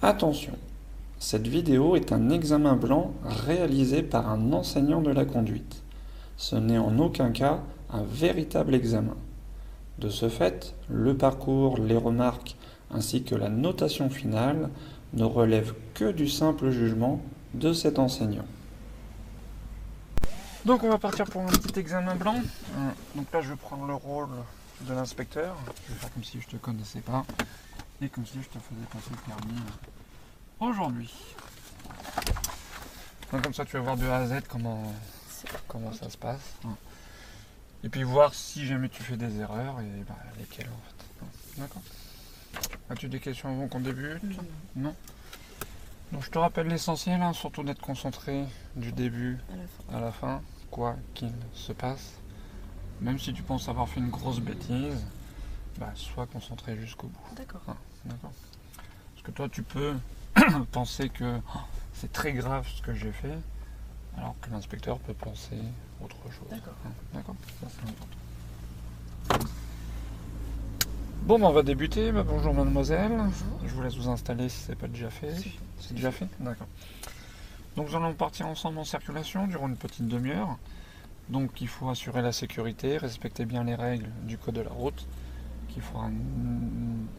Attention, cette vidéo est un examen blanc réalisé par un enseignant de la conduite. Ce n'est en aucun cas un véritable examen. De ce fait, le parcours, les remarques ainsi que la notation finale ne relèvent que du simple jugement de cet enseignant. Donc on va partir pour un petit examen blanc. Donc là je vais prendre le rôle de l'inspecteur. Je vais faire comme si je te connaissais pas et comme si je te faisais passer le permis aujourd'hui. Donc comme ça tu vas voir de A à Z comment ça se passe. Et puis voir si jamais tu fais des erreurs et lesquelles en fait. D'accord. As-tu des questions avant qu'on débute? Non. Donc je te rappelle l'essentiel, surtout d'être concentré du début à la fin, quoi qu'il se passe. Même si tu penses avoir fait une grosse bêtise, sois concentré jusqu'au bout. D'accord. D'accord. Parce que toi tu peux penser que c'est très grave ce que j'ai fait, alors que l'inspecteur peut penser autre chose. D'accord. D'accord. Ça c'est important. Bon, on va débuter. Bonjour mademoiselle. Bonjour. Je vous laisse vous installer si ce n'est pas déjà fait. C'est déjà fait? D'accord. Donc nous allons partir ensemble en circulation durant une petite demi-heure. Donc il faut assurer la sécurité, respecter bien les règles du code de la route. Il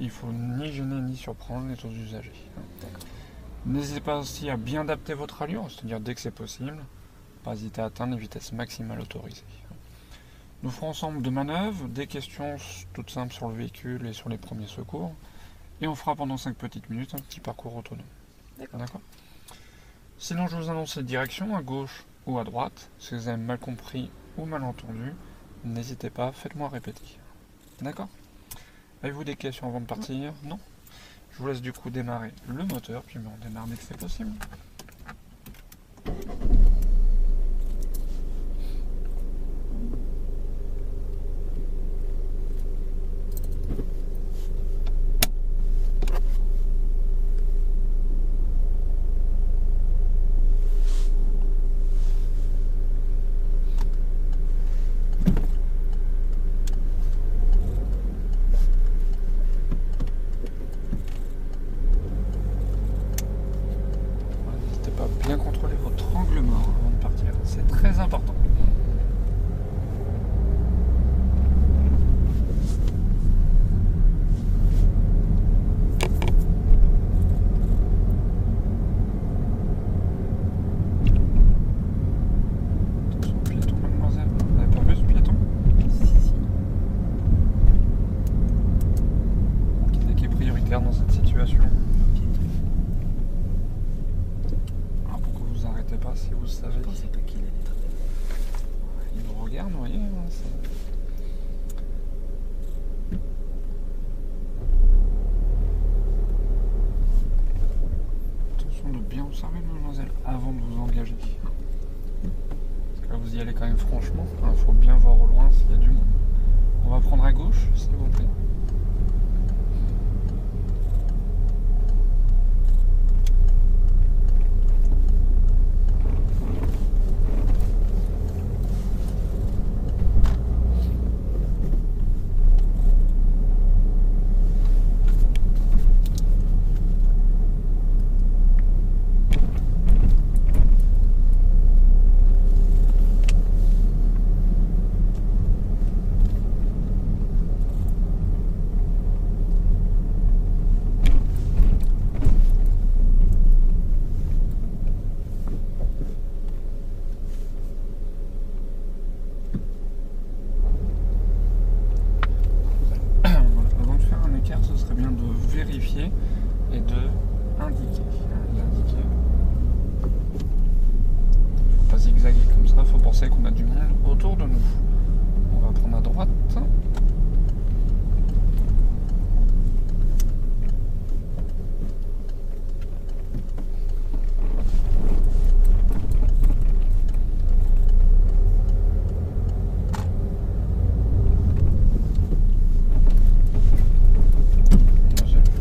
faut ni gêner ni surprendre les autres usagers. D'accord. N'hésitez pas aussi à bien adapter votre allure, c'est-à-dire dès que c'est possible, pas hésiter à atteindre les vitesses maximales autorisées. Nous ferons ensemble deux manœuvres, des questions toutes simples sur le véhicule et sur les premiers secours, et on fera pendant 5 petites minutes un petit parcours autonome. D'accord. Sinon, je vous annonce les directions, à gauche ou à droite. Si vous avez mal compris ou mal entendu, n'hésitez pas, faites-moi répéter. D'accord. Avez-vous des questions avant de partir? Non. Je vous laisse du coup démarrer le moteur, puis on démarre dès que c'est possible. N'hésitez pas à bien contrôler votre angle mort avant de partir, c'est très important. Attention au piéton, mademoiselle. Vous n'avez pas vu ce piéton? Si. Qui c'est qui est prioritaire dans cette situation? Alors pourquoi vous vous arrêtez pas si vous le savez? Je pensais pas qu'il allait travailler. Il nous regarde, vous voyez. Attention de bien observer, mademoiselle, avant de vous engager. Parce que là, vous y allez quand même franchement. Il faut bien voir au loin s'il y a du monde. On va prendre à gauche, s'il vous plaît. Voilà. Avant de faire un écart, ce serait bien de vérifier et de indiquer. Faut pas zigzaguer comme ça, faut penser qu'on a du monde autour de nous. On va prendre à droite.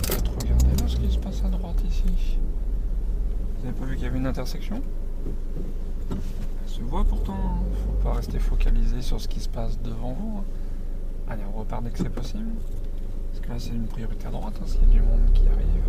Peut-être regarder là ce qui se passe à droite ici. Vous avez pas vu qu'il y avait une intersection? Elle se voit pourtant, faut pas rester focalisé sur ce qui se passe devant vous. Allez, on repart dès que c'est possible. Parce que là c'est une priorité à droite, s'il y a du monde qui arrive.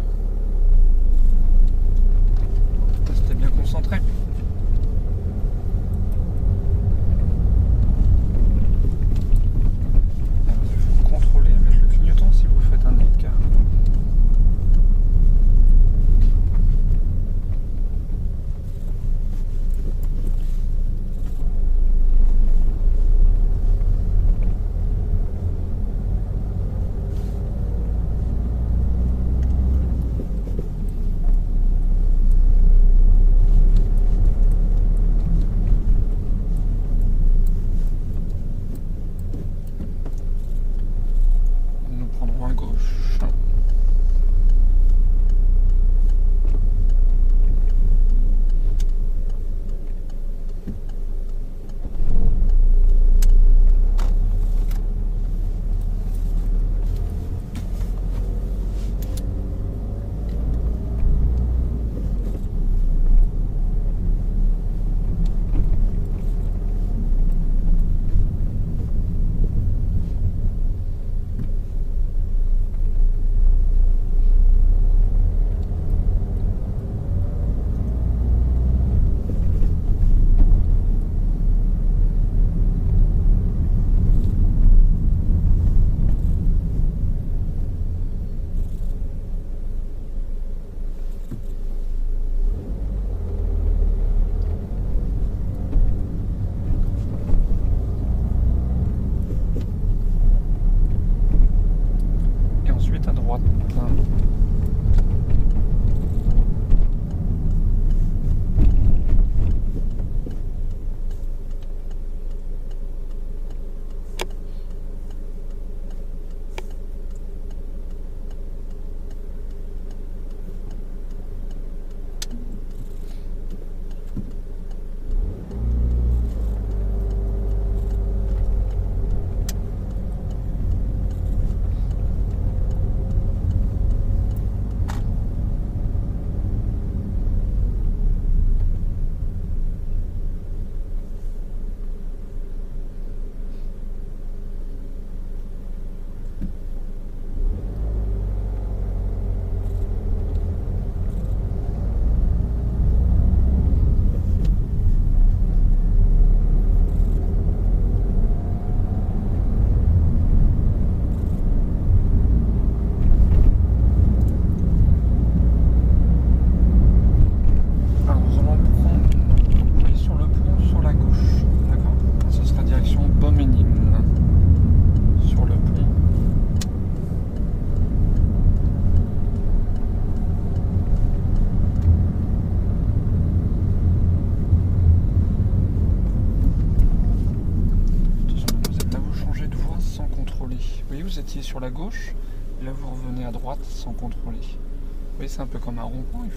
sur la gauche, et là vous revenez à droite sans contrôler. Vous voyez, c'est un peu comme un rond-point,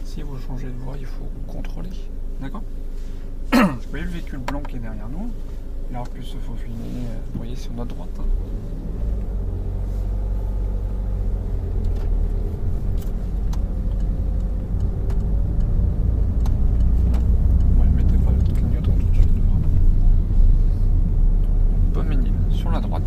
si vous changez de voie, il faut contrôler. D'accord? Vous voyez le véhicule blanc qui est derrière nous, il aurait pu se faufiler, vous voyez, sur notre droite. Hein. Sur la droite.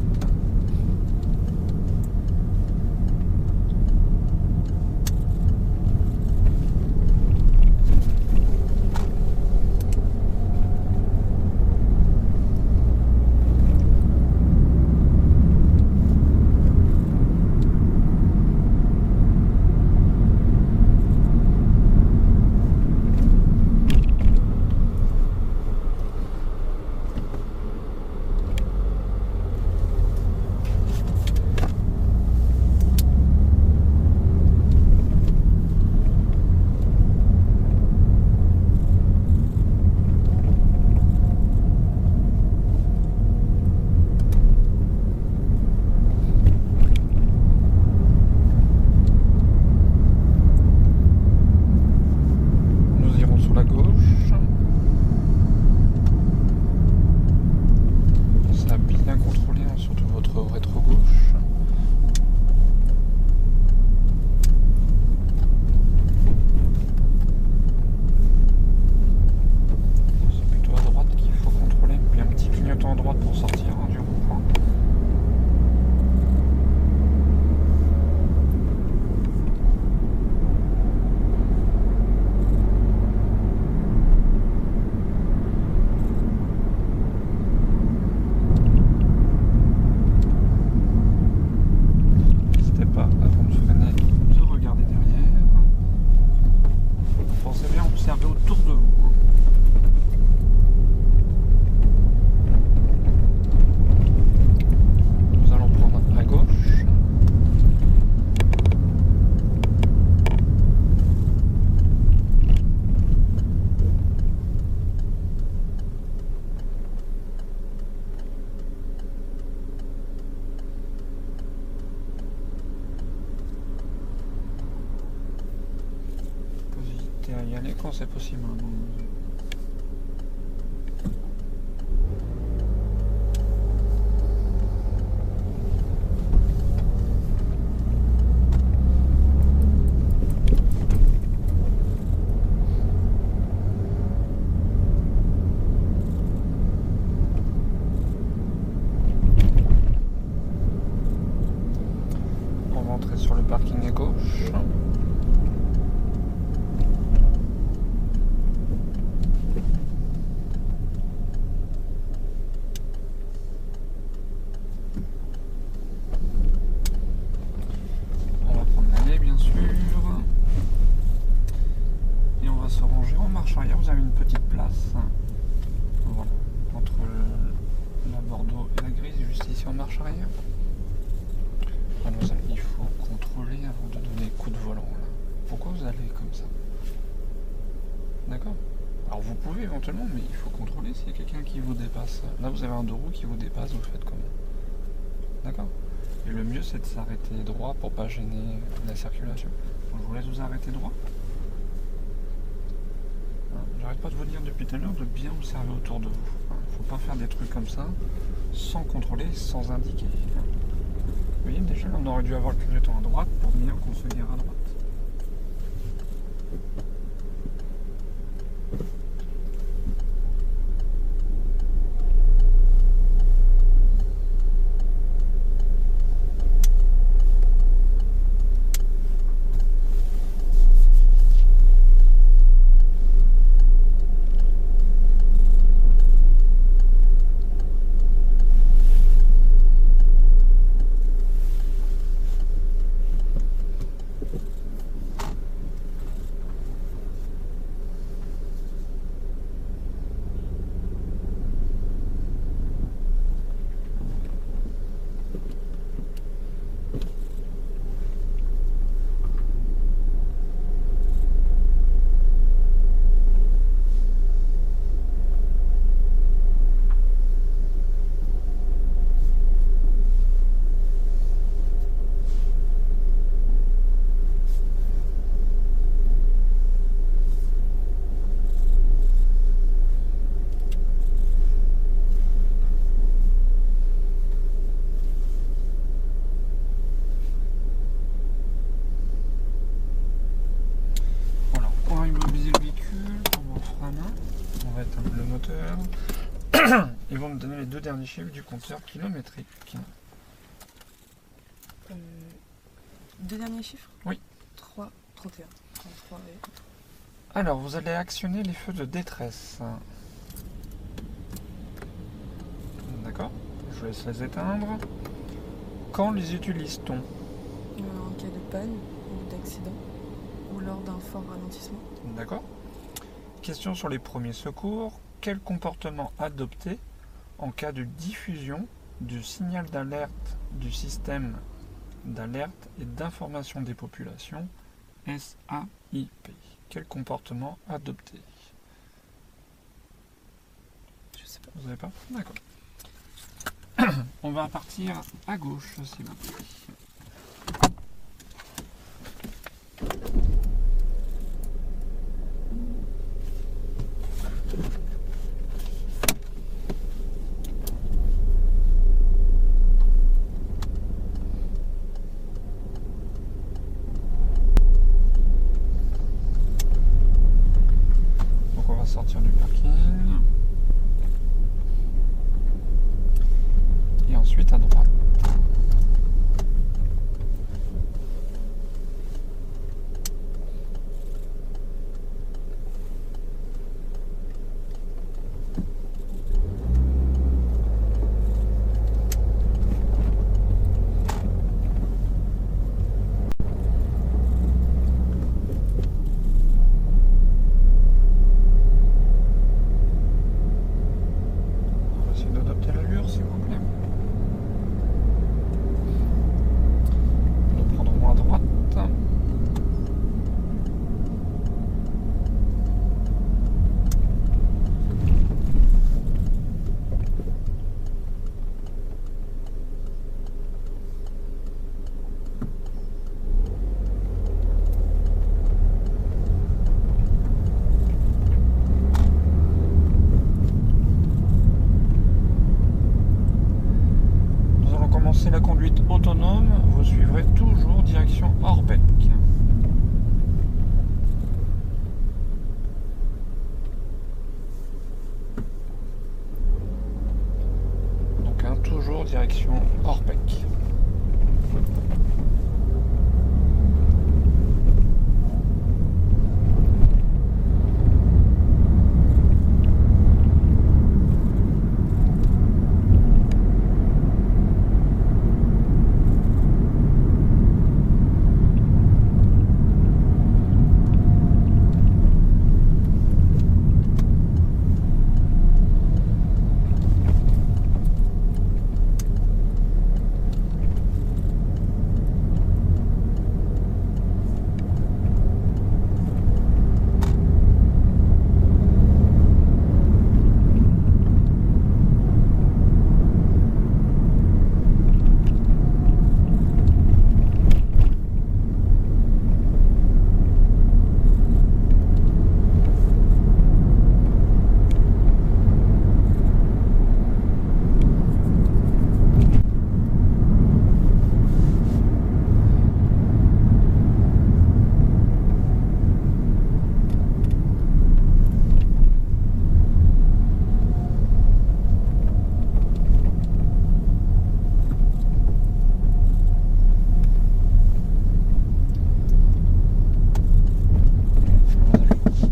À y aller quand c'est possible. On va entrer sur le parking à gauche. Arrière, vous avez une petite place, voilà, entre la Bordeaux et la grise, juste ici en marche arrière. Alors, il faut contrôler avant de donner le coup de volant. Là. Pourquoi vous allez comme ça? D'accord? Alors vous pouvez éventuellement, mais il faut contrôler s'il y a quelqu'un qui vous dépasse. Là vous avez un deux roues qui vous dépasse, vous faites comment? D'accord? Et le mieux c'est de s'arrêter droit pour pas gêner la circulation. Donc, je vous laisse vous arrêter droit. J'arrête pas de vous dire depuis tout à l'heure de bien observer autour de vous. Il ne faut pas faire des trucs comme ça sans contrôler, sans indiquer. Vous voyez, déjà on aurait dû avoir le clignotant à droite pour venir qu'on se gare à droite. compteur. Ils vont me donner les deux derniers chiffres du compteur kilométrique. Deux derniers chiffres? Oui. 3, 31. 33 et... Alors, vous allez actionner les feux de détresse. D'accord? Je vous laisse les éteindre. Quand les utilise-t-on? En cas de panne ou d'accident, ou lors d'un fort ralentissement. D'accord? Question sur les premiers secours. Quel comportement adopter en cas de diffusion du signal d'alerte du système d'alerte et d'information des populations SAIP? Quel comportement adopter? Je sais pas. Vous savez pas? D'accord. On va partir à gauche, s'il vous plaît. Donc on va sortir du parking. Et ensuite à droite. On va essayer d'adopter l'allure, s'il vous plaît. Nous prendrons à droite. Nous allons commencer la conduite autonome. Vous suivrez toujours direction Orbec. Donc toujours direction Orbec.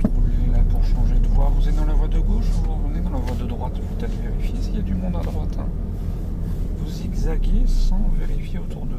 Contrôlez là pour changer de voie. Vous êtes dans la voie de gauche ou vous revenez dans la voie de droite? Vous allez vérifier s'il y a du monde à droite. Vous zigzaguez sans vérifier autour de vous.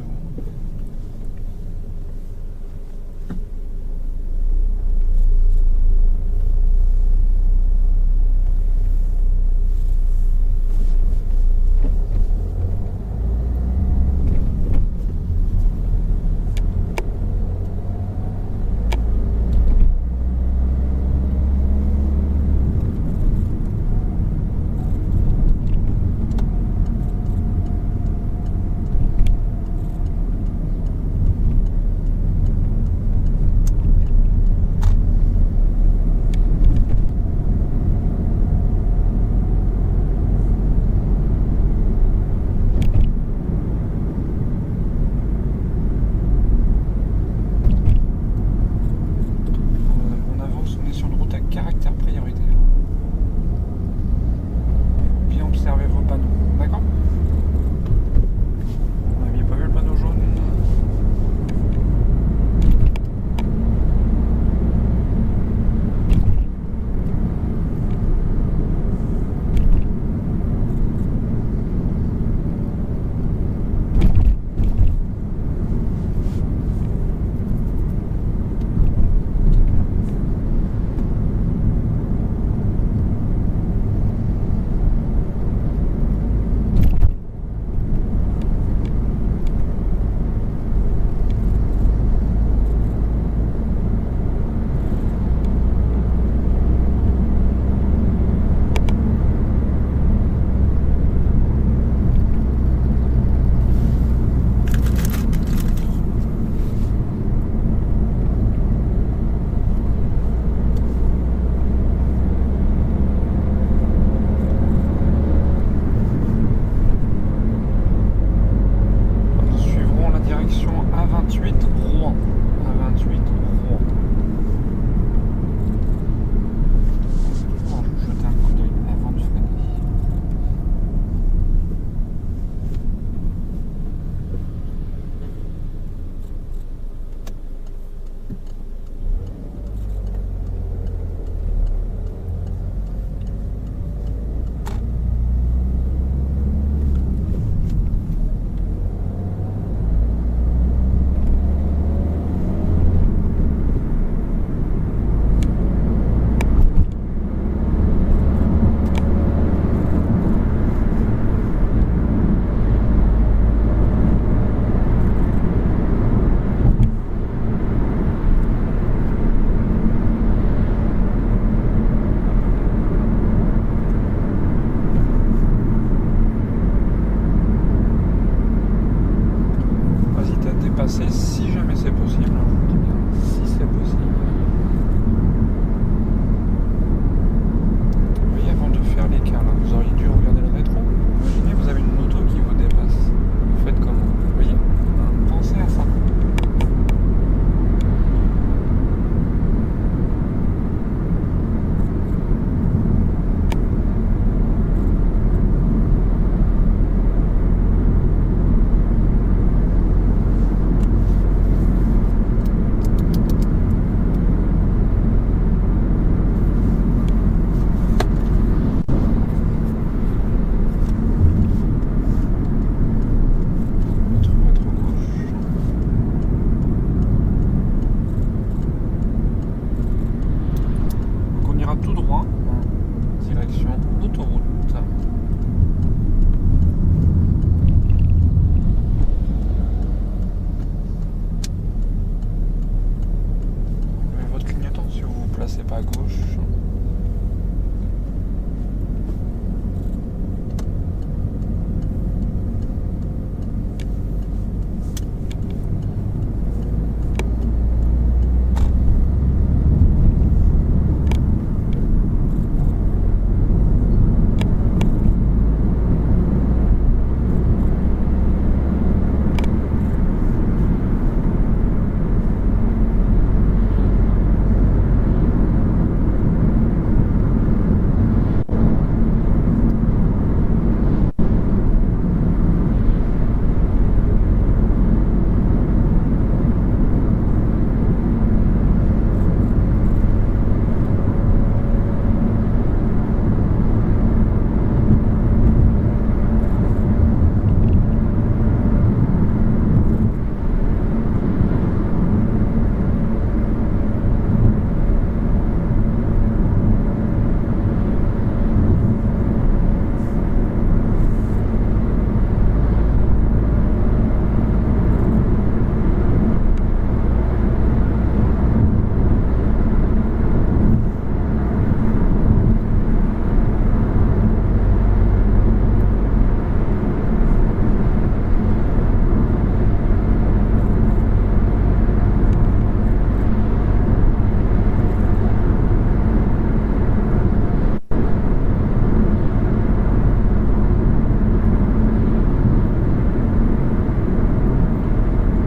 déplacez pas à gauche.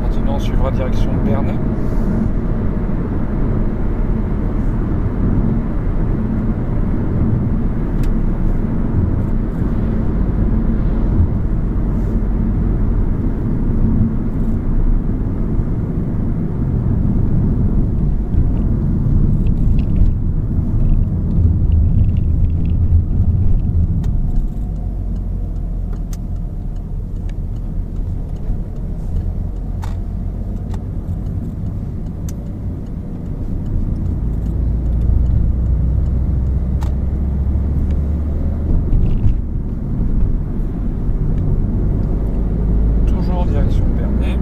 Maintenant, on suivra direction de Bernay. Toujours direction Bernay.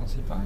principal.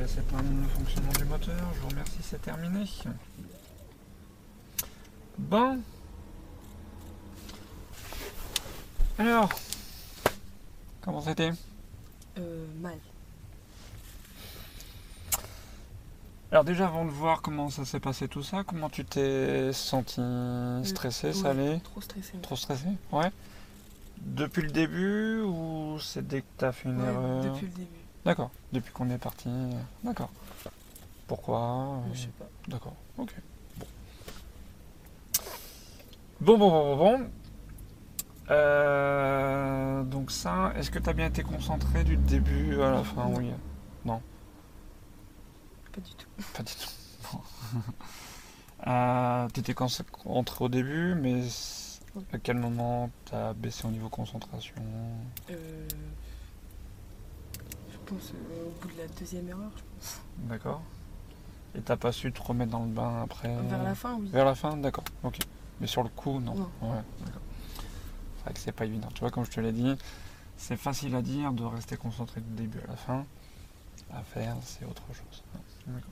laisse éteindre le fonctionnement du moteur. Je vous remercie, c'est terminé. Bon. Alors, comment c'était? Mal. Alors déjà, avant de voir comment ça s'est passé tout ça, comment tu t'es senti stressé, ça allait? Trop stressé. Trop stressé? Ouais. Depuis le début ou c'est dès que t'as fait une erreur? Depuis le début. D'accord, depuis qu'on est parti. D'accord. Pourquoi? Je sais pas. D'accord, ok. Bon. Donc ça, est-ce que t'as bien été concentré du début à la fin? Non. Oui. Non, Pas du tout. pas du tout. T'étais concentré au début, mais à quel moment t'as baissé au niveau concentration? Je pense au bout de la deuxième erreur, je pense. D'accord. Et t'as pas su te remettre dans le bain après? Vers la fin, oui. Vers la fin, d'accord, ok. Mais sur le coup, non. Non. Ouais, d'accord. C'est vrai que c'est pas évident. Tu vois, comme je te l'ai dit, c'est facile à dire de rester concentré du début à la fin. À faire, c'est autre chose. D'accord.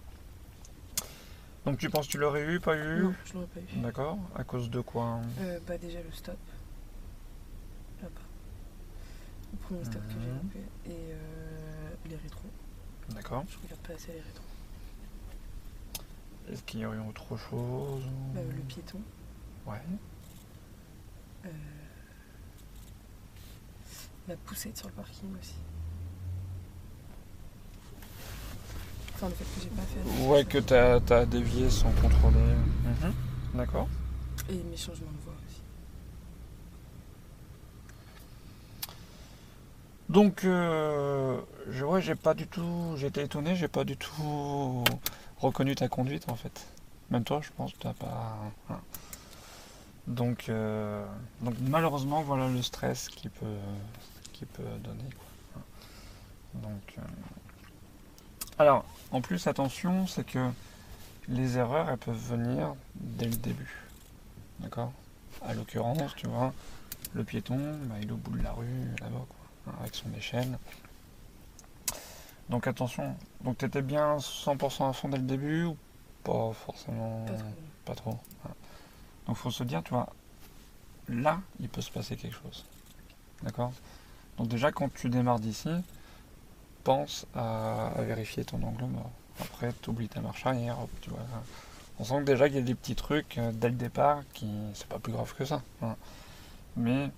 Donc tu penses que tu l'aurais eu, pas eu? Non, je l'aurais pas eu. D'accord. À cause de quoi? Déjà le stop. Là-bas. Le premier stop que j'ai loupé. Et les rétros. D'accord. Je regarde pas assez les rétros. Est-ce qu'il y aurait autre chose? Le piéton. Ouais. La poussette sur le parking aussi. Enfin, le fait que j'ai pas fait attention. Ouais, que t'as dévié sans contrôler. D'accord. Et mes changements de voie aussi. Donc, j'ai pas du tout. J'étais étonné, j'ai pas du tout reconnu ta conduite en fait. Même toi, je pense que t'as pas. Hein. Donc malheureusement, voilà le stress qui peut donner. Quoi. Donc, alors, en plus, attention, c'est que les erreurs, elles peuvent venir dès le début. D'accord? À l'occurrence, tu vois, le piéton, il est au bout de la rue, là-bas, quoi, avec son échelle. Donc attention. Donc t'étais bien 100% à fond dès le début ou pas forcément? Pas trop. Hein. Donc faut se dire, tu vois, là, il peut se passer quelque chose. D'accord? Donc déjà, quand tu démarres d'ici, pense à vérifier ton angle mort. Après, tu oublies ta marche arrière, hop, tu vois. On sent que déjà qu'il y a des petits trucs dès le départ qui c'est pas plus grave que ça. Hein. Mais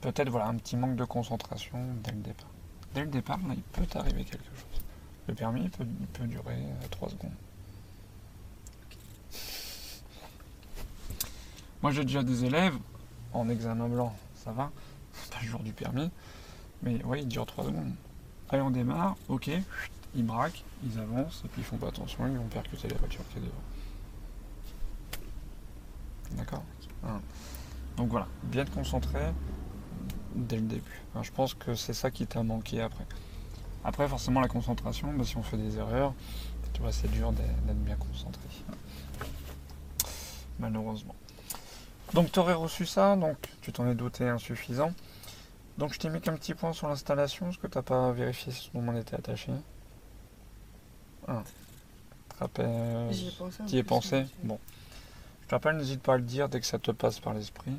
peut-être voilà un petit manque de concentration dès le départ. Dès le départ, là, il peut t'arriver quelque chose. Le permis il peut durer 3 secondes. Moi j'ai déjà des élèves en examen blanc, ça va, pas le jour du permis, mais ouais, il dure 3 secondes. Allez, on démarre, ok, ils braquent, ils avancent, et puis ils font pas attention, ils vont percuter la voiture qui est devant. D'accord. Donc voilà, bien te concentrer dès le début. Alors, je pense que c'est ça qui t'a manqué après. Après, forcément, la concentration, si on fait des erreurs, tu vois, c'est dur d'être bien concentré. Malheureusement. Donc, tu aurais reçu ça, donc tu t'en es douté insuffisant. Donc, je t'ai mis qu'un petit point sur l'installation. Est-ce que tu n'as pas vérifié si ton on était attaché? J'y ai pensé. T'y ai pensé? Bon. Je te rappelle, n'hésite pas à le dire dès que ça te passe par l'esprit.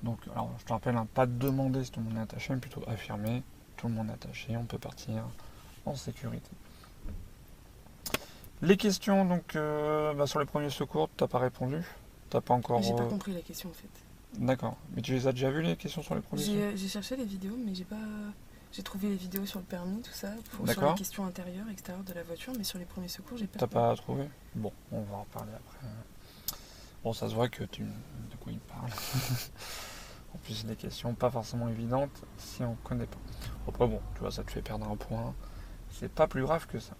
Donc, alors, je te rappelle, pas de demander si tout le monde est attaché, mais plutôt affirmer. Tout le monde est attaché, on peut partir en sécurité. Les questions, donc, sur les premiers secours, t'as pas répondu? T'as pas encore... J'ai pas compris la question en fait. D'accord. Mais tu les as déjà vues les questions sur les premiers secours? J'ai cherché les vidéos, mais j'ai pas... J'ai trouvé les vidéos sur le permis, tout ça, sur les questions intérieures, extérieures de la voiture, mais sur les premiers secours, j'ai pas... T'as pas trouvé? Bon, on va en reparler après. Bon, ça se voit que de quoi il parle. En plus, c'est des questions pas forcément évidentes si on connaît pas. Après, bon, tu vois, ça te fait perdre un point. C'est pas plus grave que ça.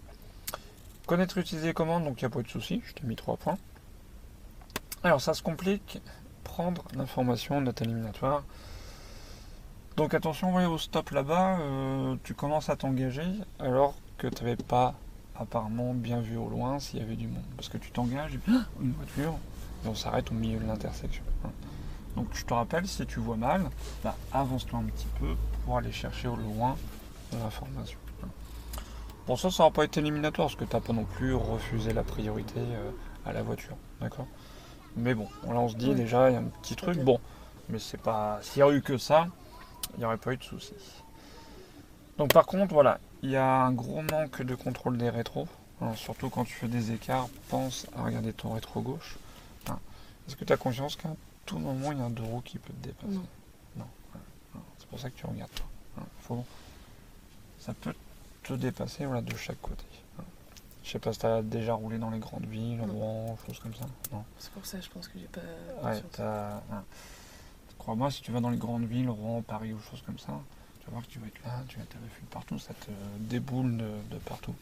Connaître, utiliser les commandes, donc il n'y a pas de souci. Je t'ai mis 3 points. Alors, ça se complique. Prendre l'information de date éliminatoire. Donc, attention, voyez, au stop là-bas, tu commences à t'engager alors que tu n'avais pas apparemment bien vu au loin s'il y avait du monde. Parce que tu t'engages, et puis, une voiture, et on s'arrête au milieu de l'intersection. Donc je te rappelle, si tu vois mal, avance-toi un petit peu pour aller chercher au loin de l'information. Pour ça va pas être éliminatoire, parce que t'as pas non plus refusé la priorité à la voiture, d'accord? Mais bon, là on se dit Ouais. déjà, il y a un petit truc, Ok. bon, mais c'est pas... S'il y aurait eu que ça, il n'y aurait pas eu de soucis. Donc par contre, voilà, il y a un gros manque de contrôle des rétros. Hein, surtout quand tu fais des écarts, pense à regarder ton rétro gauche. Hein. Est-ce que tu as conscience qu'à tout moment, il y a un deux roues qui peut te dépasser? Non. Non. Ouais. C'est pour ça que tu regardes pas. Hein. Ça peut te dépasser, voilà, de chaque côté. Hein. Je sais pas si tu as déjà roulé dans les grandes villes, Non. Rouen, choses comme ça. Non. C'est pour ça, je pense que j'ai pas Ouais, conscience. crois-moi, si tu vas dans les grandes villes, Rouen, Paris ou choses comme ça, tu vas voir que tu vas être là, tu vas être à l'affût de partout, ça te déboule de partout.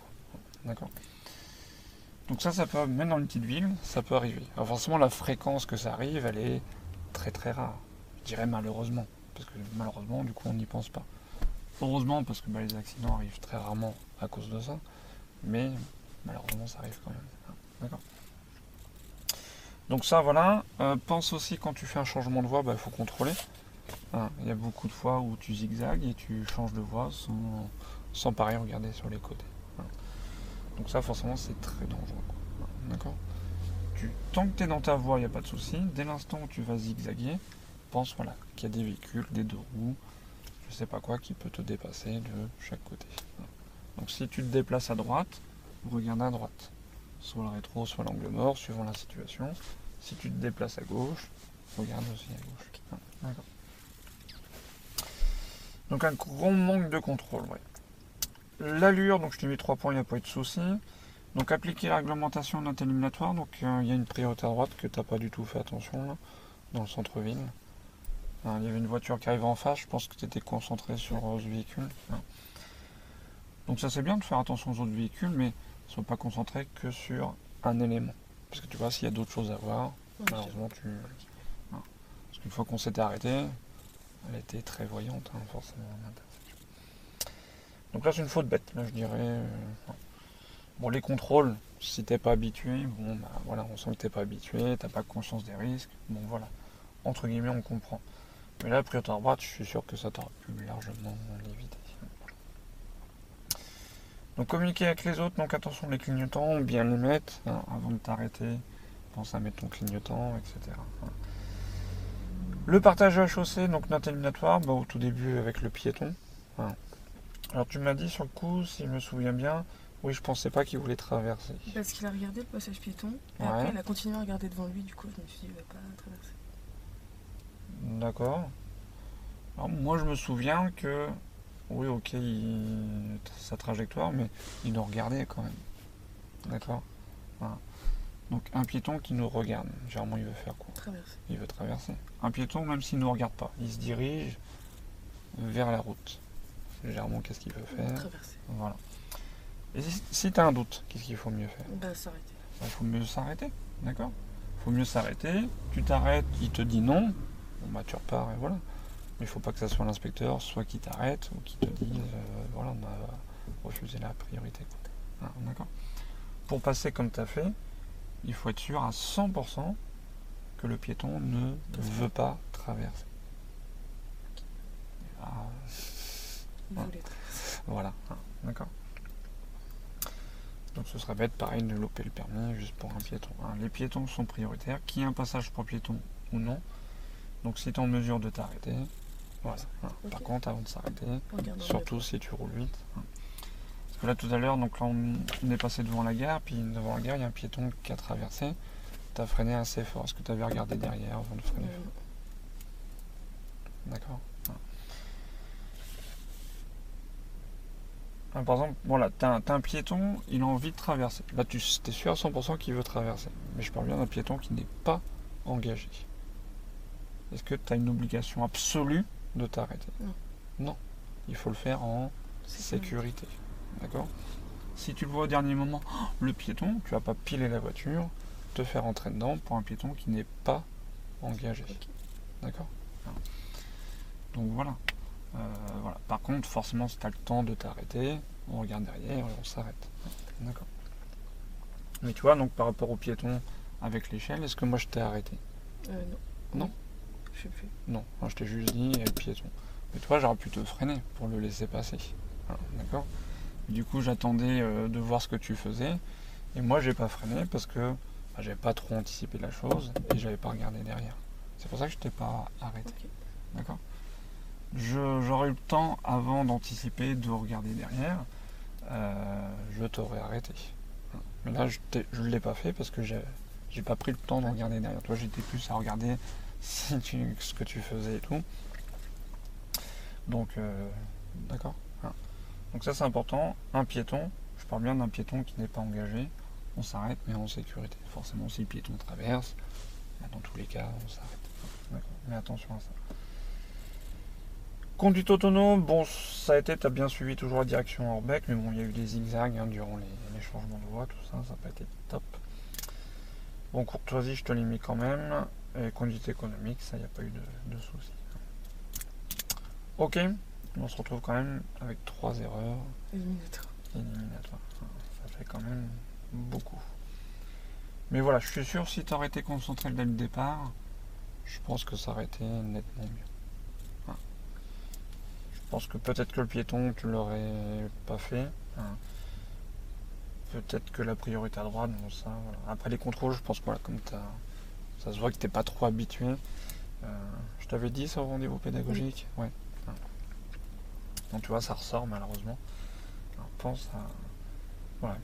D'accord. Donc ça peut, même dans une petite ville, ça peut arriver. Alors forcément, la fréquence que ça arrive, elle est très très rare. Je dirais malheureusement, parce que malheureusement, du coup, on n'y pense pas. Heureusement, parce que les accidents arrivent très rarement à cause de ça, mais malheureusement, ça arrive quand même. D'accord. Donc ça, voilà. Pense aussi quand tu fais un changement de voie, il faut contrôler. Il y a beaucoup de fois où tu zigzags et tu changes de voie sans pareil regarder sur les côtés. Donc ça, forcément, c'est très dangereux. D'accord. Tant que tu es dans ta voie, il n'y a pas de souci. Dès l'instant où tu vas zigzaguer, pense qu'il y a des véhicules, des deux roues, je sais pas quoi, qui peut te dépasser de chaque côté. Donc si tu te déplaces à droite, regarde à droite. Soit le rétro, soit l'angle mort, suivant la situation. Si tu te déplaces à gauche, regarde aussi à gauche. D'accord. Donc un gros manque de contrôle, ouais. L'allure, donc je t'ai mis 3 points, il n'y a pas eu de souci. Donc appliquer la réglementation note éliminatoire, donc il y a une priorité à droite que tu n'as pas du tout fait attention là, dans le centre-ville. Il y avait une voiture qui arrivait en face, je pense que tu étais concentré sur ce véhicule. Donc ça c'est bien de faire attention aux autres véhicules, mais ne sois pas concentré que sur un élément. Parce que tu vois, s'il y a d'autres choses à voir, malheureusement tu... Parce qu'une fois qu'on s'était arrêté, elle était très voyante, forcément. Donc là c'est une faute bête, là je dirais. Bon, les contrôles, si t'es pas habitué, on sent que t'es pas habitué, t'as pas conscience des risques, bon voilà, entre guillemets on comprend. Mais là, priorité à droite, je suis sûr que ça t'aurait pu largement l'éviter. Donc communiquer avec les autres, donc attention les clignotants, bien les mettre, avant de t'arrêter, pense à mettre ton clignotant, etc. Le partage de la chaussée, donc note éliminatoire, au tout début avec le piéton. Alors tu m'as dit sur le coup, si je me souviens bien, oui, je pensais pas qu'il voulait traverser. Parce qu'il a regardé le passage piéton, et Ouais. après il a continué à regarder devant lui, du coup je me suis dit il va pas traverser. D'accord. Alors, moi je me souviens que, oui ok, sa trajectoire, mais il nous regardait quand même. D'accord. Voilà. Donc un piéton qui nous regarde, généralement il veut faire quoi? Traverser. Il veut traverser. Un piéton, même s'il ne nous regarde pas, il se dirige vers la route. Généralement, qu'est-ce qu'il veut faire? Traverser. Voilà. Et si tu as un doute, qu'est-ce qu'il faut mieux faire? S'arrêter. Il faut mieux s'arrêter, d'accord? Il faut mieux s'arrêter, tu t'arrêtes, il te dit non, tu repars et voilà. Mais il ne faut pas que ça soit l'inspecteur, soit qui t'arrête, ou qui te dise, voilà, on a refusé la priorité. D'accord? Pour passer comme tu as fait, il faut être sûr à 100% que le piéton ne veut pas traverser. Il voulait traverser. Voilà, d'accord. Donc ce serait bête, pareil, de louper le permis juste pour un piéton. Les piétons sont prioritaires, qu'il y ait un passage pour piéton ou non. Donc si tu es en mesure de t'arrêter, voilà. Okay. Par contre, avant de s'arrêter, surtout si tu roules vite. Parce que là tout à l'heure, donc là on est passé devant la gare, puis devant la gare, il y a un piéton qui a traversé. Tu as freiné assez fort. Est-ce que tu avais regardé derrière avant de freiner fort? D'accord. Par exemple, voilà, t'as un piéton, il a envie de traverser. Là, tu es sûr à 100% qu'il veut traverser. Mais je parle bien d'un piéton qui n'est pas engagé. Est-ce que tu as une obligation absolue de t'arrêter? Non. Il faut le faire en sécurité. D'accord? Si tu le vois au dernier moment, le piéton, tu vas pas piler la voiture, te faire entrer dedans pour un piéton qui n'est pas engagé. D'accord? Donc voilà. Voilà. Par contre, forcément, si tu as le temps de t'arrêter, on regarde derrière et on s'arrête. D'accord. Mais tu vois, donc par rapport au piéton avec l'échelle, est-ce que moi je t'ai arrêté? Non. Non. Je sais plus. Non, moi, je t'ai juste dit, il y a le piéton. Mais toi, j'aurais pu te freiner pour le laisser passer. Voilà, d'accord. Du coup, j'attendais de voir ce que tu faisais. Et moi, j'ai pas freiné parce que j'avais pas trop anticipé la chose et j'avais pas regardé derrière. C'est pour ça que je t'ai pas arrêté. Ok. D'accord. J'aurais eu le temps, avant d'anticiper, de regarder derrière. Je t'aurais arrêté. Mais là, je ne l'ai pas fait parce que j'ai pas pris le temps de regarder derrière. Toi, j'étais plus à regarder ce que tu faisais et tout. Donc, d'accord. Donc ça, c'est important. Un piéton, je parle bien d'un piéton qui n'est pas engagé. On s'arrête, mais en sécurité. Forcément, si le piéton traverse, dans tous les cas, on s'arrête. D'accord. Mais attention à ça. Conduite autonome, bon, ça a été, tu as bien suivi toujours la direction hors bec, mais bon, il y a eu des zigzags durant les changements de voie, tout ça, ça n'a pas été top. Bon, courtoisie, je te l'ai mis quand même. Et conduite économique, ça, il n'y a pas eu de soucis. Ok, on se retrouve quand même avec 3 erreurs éliminatoires. Ça fait quand même beaucoup. Mais voilà, je suis sûr, si tu aurais été concentré dès le départ, je pense que ça aurait été nettement mieux. Je pense que peut-être que le piéton, tu l'aurais pas fait. Peut-être que la priorité à droite, bon ça, voilà. Après les contrôles, je pense que voilà, comme ça se voit que t'es pas trop habitué. Je t'avais dit ça au rendez-vous pédagogique. Ouais. Donc tu vois, ça ressort malheureusement. Alors, pense à... Voilà.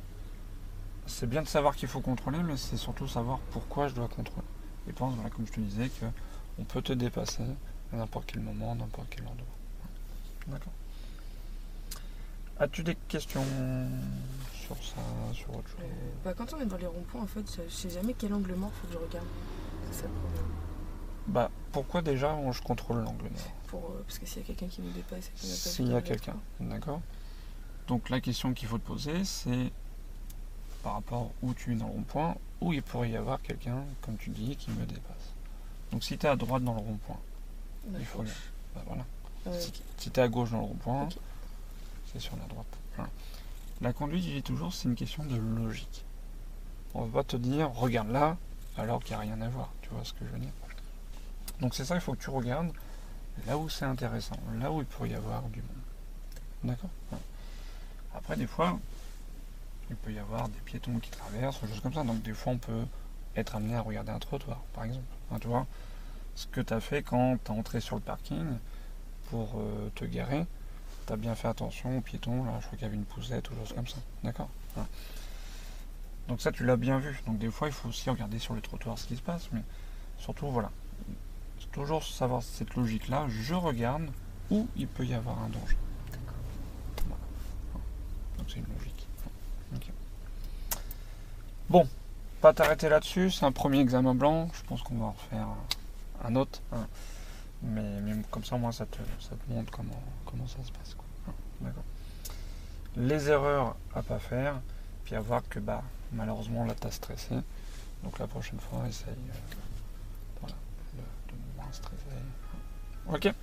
C'est bien de savoir qu'il faut contrôler, mais c'est surtout savoir pourquoi je dois contrôler. Et pense, voilà, comme je te disais, qu'on peut te dépasser à n'importe quel moment, n'importe quel endroit. D'accord. As-tu des questions sur ça, sur autre chose? Quand on est dans les ronds-points, en fait, je sais jamais quel angle mort faut que je regarde. C'est ça le problème. Pourquoi déjà je contrôle l'angle mort? Parce que s'il y a quelqu'un qui nous dépasse et qu'on n'a pas S'il y a quelqu'un, d'accord. Donc la question qu'il faut te poser, c'est par rapport où tu es dans le rond-point, où il pourrait y avoir quelqu'un, comme tu dis, qui me dépasse. Donc si tu es à droite dans le rond-point, il faut regarder. Voilà. Okay. Si tu es à gauche dans le rond-point, okay, c'est sur la droite. Voilà. La conduite, je dis toujours, c'est une question de logique. On ne va pas te dire, regarde là, alors qu'il n'y a rien à voir. Tu vois ce que je veux dire? Donc c'est ça, il faut que tu regardes là où c'est intéressant, là où il pourrait y avoir du monde. D'accord? Voilà. Après, des fois, il peut y avoir des piétons qui traversent, des choses comme ça. Donc des fois, on peut être amené à regarder un trottoir, par exemple. Tu vois, ce que tu as fait quand tu as entré sur le parking pour te garer, tu as bien fait attention aux piétons. Là, je crois qu'il y avait une poussette ou chose comme ça. D'accord? Voilà. Donc ça, tu l'as bien vu. Donc des fois, il faut aussi regarder sur les trottoirs ce qui se passe. Mais surtout, voilà. C'est toujours savoir cette logique-là. Je regarde où il peut y avoir un danger. D'accord. Voilà. Donc c'est une logique. Okay. Bon, pas t'arrêter là-dessus. C'est un premier examen blanc. Je pense qu'on va en refaire un autre. Mais comme ça, moi, ça te montre comment ça se passe. Quoi. D'accord. Les erreurs à pas faire. Puis à voir que malheureusement là t'as stressé. Donc la prochaine fois, essaye de moins stresser. Ok.